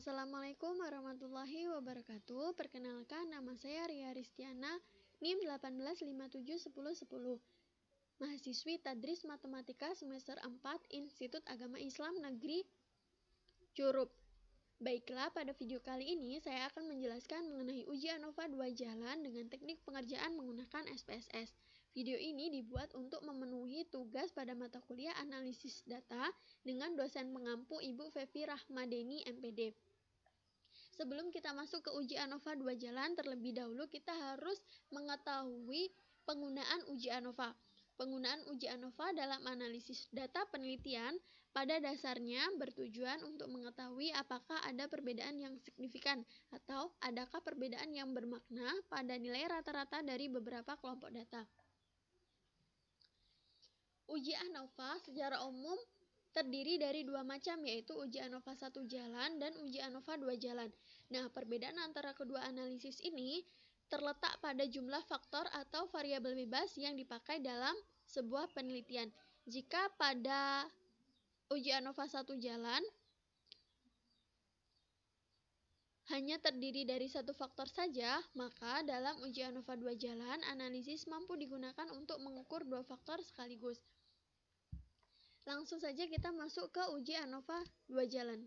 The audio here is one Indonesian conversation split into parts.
Assalamualaikum warahmatullahi wabarakatuh. Perkenalkan, nama saya Ria Ristiana, NIM 18571010. Mahasiswi Tadris Matematika semester 4 Institut Agama Islam Negeri Curup. Baiklah, pada video kali ini saya akan menjelaskan mengenai uji ANOVA 2 jalan dengan teknik pengerjaan menggunakan SPSS. Video ini dibuat untuk memenuhi tugas pada mata kuliah analisis data dengan dosen pengampu Ibu Fevi Rahmadeni, MPD. Sebelum kita masuk ke uji ANOVA 2 jalan, terlebih dahulu kita harus mengetahui penggunaan uji ANOVA. Penggunaan uji ANOVA dalam analisis data penelitian pada dasarnya bertujuan untuk mengetahui apakah ada perbedaan yang signifikan atau adakah perbedaan yang bermakna pada nilai rata-rata dari beberapa kelompok data. Uji ANOVA secara umum terdiri dari dua macam, yaitu uji ANOVA 1 jalan dan uji ANOVA 2 jalan. Nah, perbedaan antara kedua analisis ini terletak pada jumlah faktor atau variabel bebas yang dipakai dalam sebuah penelitian. Jika pada uji ANOVA 1 jalan hanya terdiri dari satu faktor saja, maka dalam uji ANOVA 2 jalan, analisis mampu digunakan untuk mengukur dua faktor sekaligus. Langsung saja kita masuk ke uji ANOVA 2 jalan.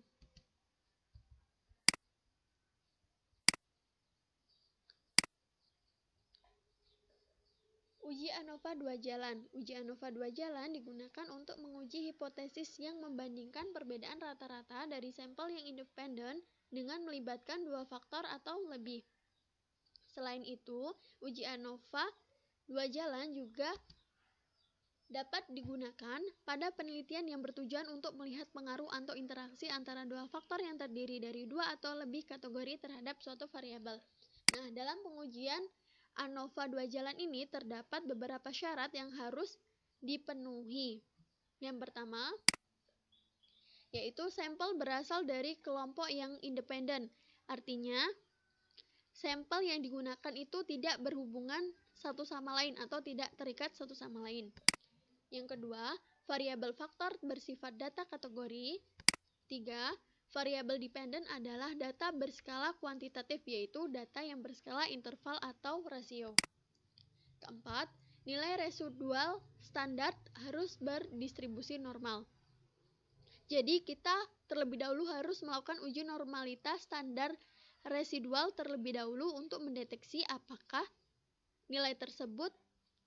Uji ANOVA 2 jalan. Uji ANOVA 2 jalan digunakan untuk menguji hipotesis yang membandingkan perbedaan rata-rata dari sampel yang independen dengan melibatkan dua faktor atau lebih. Selain itu, uji ANOVA 2 jalan juga dapat digunakan pada penelitian yang bertujuan untuk melihat pengaruh atau interaksi antara dua faktor yang terdiri dari dua atau lebih kategori terhadap suatu variabel. Nah, dalam pengujian ANOVA 2 jalan ini terdapat beberapa syarat yang harus dipenuhi. Yang pertama, yaitu sampel berasal dari kelompok yang independen. Artinya, sampel yang digunakan itu tidak berhubungan satu sama lain atau tidak terikat satu sama lain. Yang kedua, variabel faktor bersifat data kategori. 3. Variabel dependen adalah data berskala kuantitatif, yaitu data yang berskala interval atau rasio. Keempat, nilai residual standar harus berdistribusi normal. Jadi kita terlebih dahulu harus melakukan uji normalitas standar residual terlebih dahulu untuk mendeteksi apakah nilai tersebut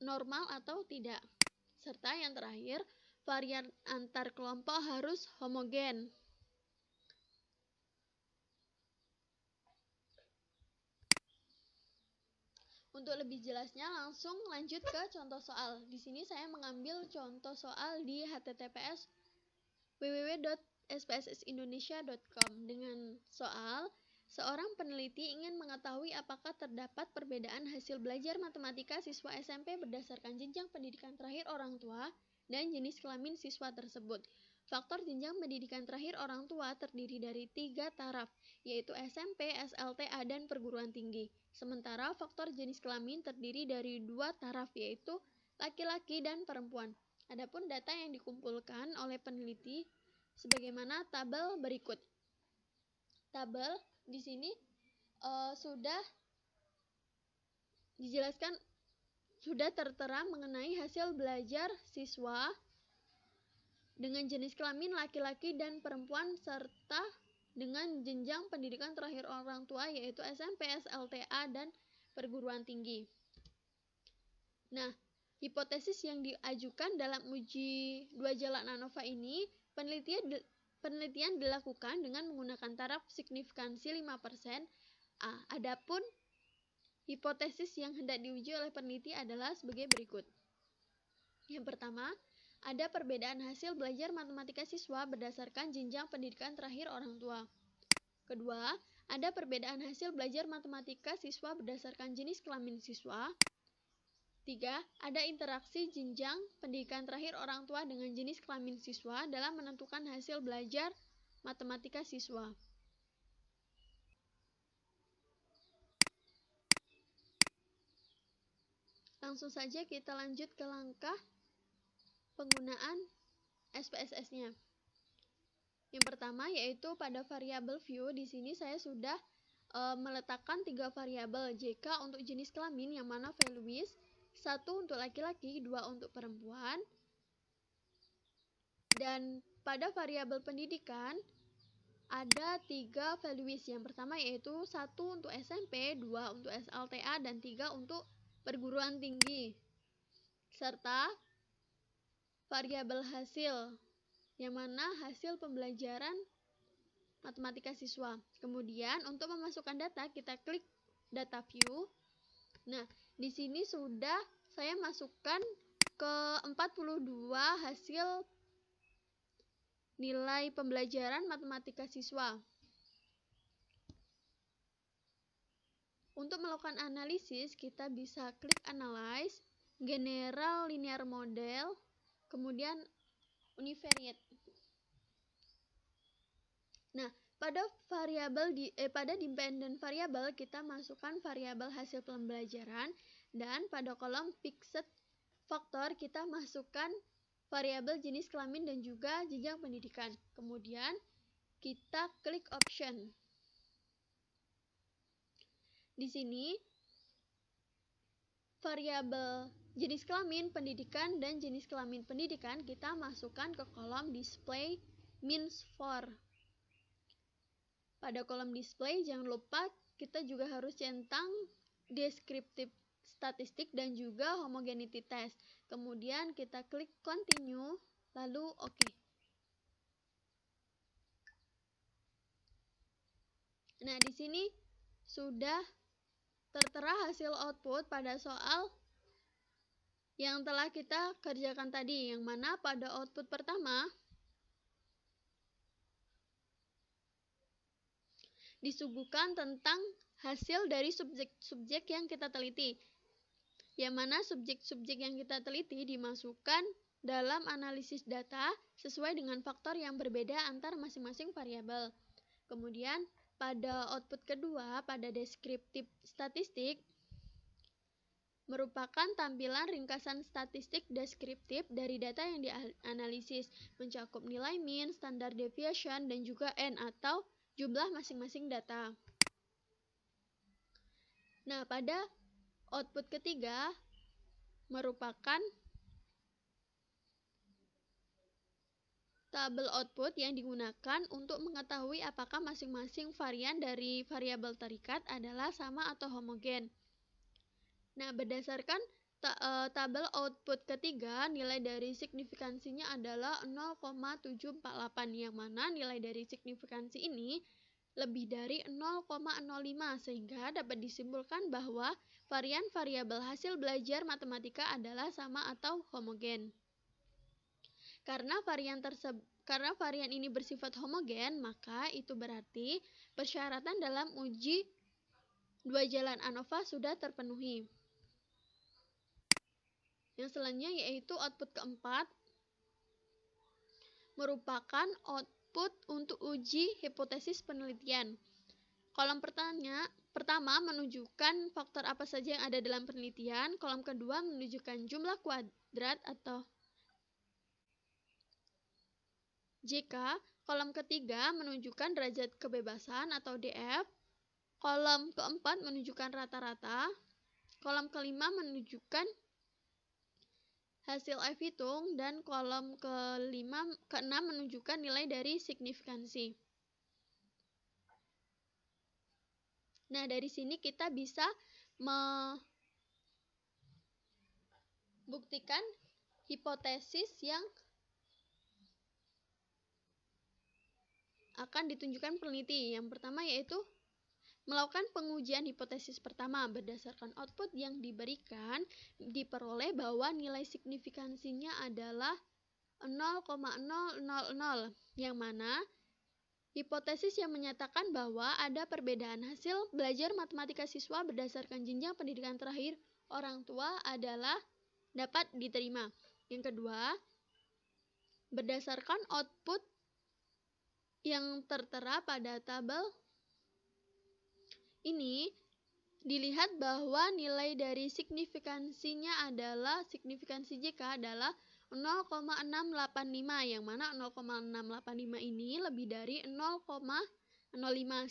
normal atau tidak. Serta yang terakhir, varian antar kelompok harus homogen. Untuk lebih jelasnya, langsung lanjut ke contoh soal. Di sini saya mengambil contoh soal di https www.spssindonesia.com dengan soal, seorang peneliti ingin mengetahui apakah terdapat perbedaan hasil belajar matematika siswa SMP berdasarkan jenjang pendidikan terakhir orang tua dan jenis kelamin siswa tersebut. Faktor jenjang pendidikan terakhir orang tua terdiri dari 3 taraf, yaitu SMP, SLTA, dan perguruan tinggi. Sementara faktor jenis kelamin terdiri dari 2 taraf, yaitu laki-laki dan perempuan. Adapun data yang dikumpulkan oleh peneliti sebagaimana tabel berikut. Tabel di sini sudah dijelaskan, sudah tertera mengenai hasil belajar siswa dengan jenis kelamin laki-laki dan perempuan serta dengan jenjang pendidikan terakhir orang tua, yaitu SMP, SLTA, dan perguruan tinggi. Nah, hipotesis yang diajukan dalam uji 2 jalan ANOVA ini, penelitian dilakukan dengan menggunakan taraf signifikansi 5%. Adapun hipotesis yang hendak diuji oleh peneliti adalah sebagai berikut. Yang pertama, ada perbedaan hasil belajar matematika siswa berdasarkan jenjang pendidikan terakhir orang tua. Kedua, ada perbedaan hasil belajar matematika siswa berdasarkan jenis kelamin siswa. 3. Ada interaksi jenjang pendidikan terakhir orang tua dengan jenis kelamin siswa dalam menentukan hasil belajar matematika siswa. Langsung saja kita lanjut ke langkah penggunaan SPSS-nya. Yang pertama yaitu pada variabel view. Di sini saya sudah meletakkan 3 variabel JK untuk jenis kelamin yang mana values 1 untuk laki-laki, 2 untuk perempuan. Dan pada variabel pendidikan ada 3 values. Yang pertama yaitu 1 untuk SMP, 2 untuk SLTA, dan 3 untuk perguruan tinggi. Serta variabel hasil, yang mana hasil pembelajaran matematika siswa. Kemudian untuk memasukkan data kita klik data view. Nah, di sini sudah saya masukkan ke 42 hasil nilai pembelajaran matematika siswa. Untuk melakukan analisis, kita bisa klik analyze, general linear model, kemudian univariate. Nah, pada dependent variable kita masukkan variabel hasil pembelajaran, dan pada kolom fixed factor kita masukkan variabel jenis kelamin dan juga jenjang pendidikan. Kemudian kita klik option. Di sini variabel jenis kelamin pendidikan dan jenis kelamin pendidikan kita masukkan ke kolom display means for. Pada kolom display jangan lupa kita juga harus centang descriptive statistik dan juga homogeneity test. Kemudian kita klik continue, lalu oke. Nah, di sini sudah tertera hasil output pada soal yang telah kita kerjakan tadi, yang mana pada output pertama disuguhkan tentang hasil dari subjek-subjek yang kita teliti, yang mana subjek-subjek yang kita teliti dimasukkan dalam analisis data sesuai dengan faktor yang berbeda antar masing-masing variabel. Kemudian pada output kedua, pada descriptive statistik, merupakan tampilan ringkasan statistik deskriptif dari data yang dianalisis, mencakup nilai mean, standard deviation, dan juga N atau jumlah masing-masing data. Nah, pada output ketiga merupakan tabel output yang digunakan untuk mengetahui apakah masing-masing varian dari variabel terikat adalah sama atau homogen. Nah, berdasarkan tabel output ketiga, nilai dari signifikansinya adalah 0,748, yang mana nilai dari signifikansi ini lebih dari 0,05, sehingga dapat disimpulkan bahwa varian variabel hasil belajar matematika adalah sama atau homogen. Karena varian ini bersifat homogen, maka itu berarti persyaratan dalam uji dua jalan ANOVA sudah terpenuhi. Yang selanjutnya yaitu output keempat, merupakan output untuk uji hipotesis penelitian. Kolom pertama menunjukkan faktor apa saja yang ada dalam penelitian. Kolom kedua menunjukkan jumlah kuadrat atau JK. Kolom ketiga menunjukkan derajat kebebasan atau DF. Kolom keempat menunjukkan rata-rata. Kolom kelima menunjukkan hasil F hitung, dan kolom keenam menunjukkan nilai dari signifikansi. Nah, dari sini kita bisa membuktikan hipotesis yang akan ditunjukkan peneliti. Yang pertama yaitu melakukan pengujian hipotesis pertama. Berdasarkan output yang diberikan, diperoleh bahwa nilai signifikansinya adalah 0,000, yang mana hipotesis yang menyatakan bahwa ada perbedaan hasil belajar matematika siswa berdasarkan jenjang pendidikan terakhir orang tua adalah dapat diterima. Yang kedua, berdasarkan output yang tertera pada tabel ini, dilihat bahwa nilai dari signifikansinya adalah, signifikansi JK adalah 0,685, yang mana 0,685 ini lebih dari 0,05,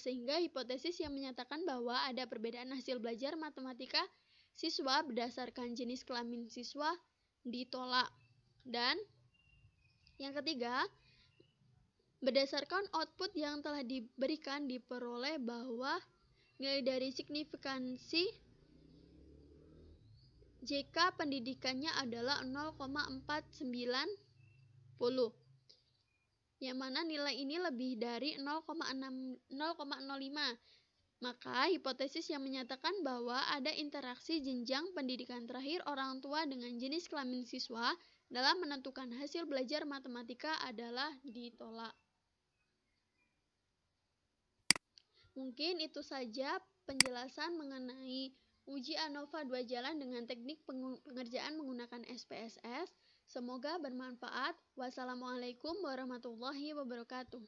sehingga hipotesis yang menyatakan bahwa ada perbedaan hasil belajar matematika siswa berdasarkan jenis kelamin siswa ditolak. Dan yang ketiga, berdasarkan output yang telah diberikan diperoleh bahwa nilai dari signifikansi jika pendidikannya adalah 0,490, yang mana nilai ini lebih dari 0,05. Maka hipotesis yang menyatakan bahwa ada interaksi jenjang pendidikan terakhir orang tua dengan jenis kelamin siswa dalam menentukan hasil belajar matematika adalah ditolak. Mungkin itu saja penjelasan mengenai uji ANOVA 2 jalan dengan teknik pengerjaan menggunakan SPSS. Semoga bermanfaat. Wassalamualaikum warahmatullahi wabarakatuh.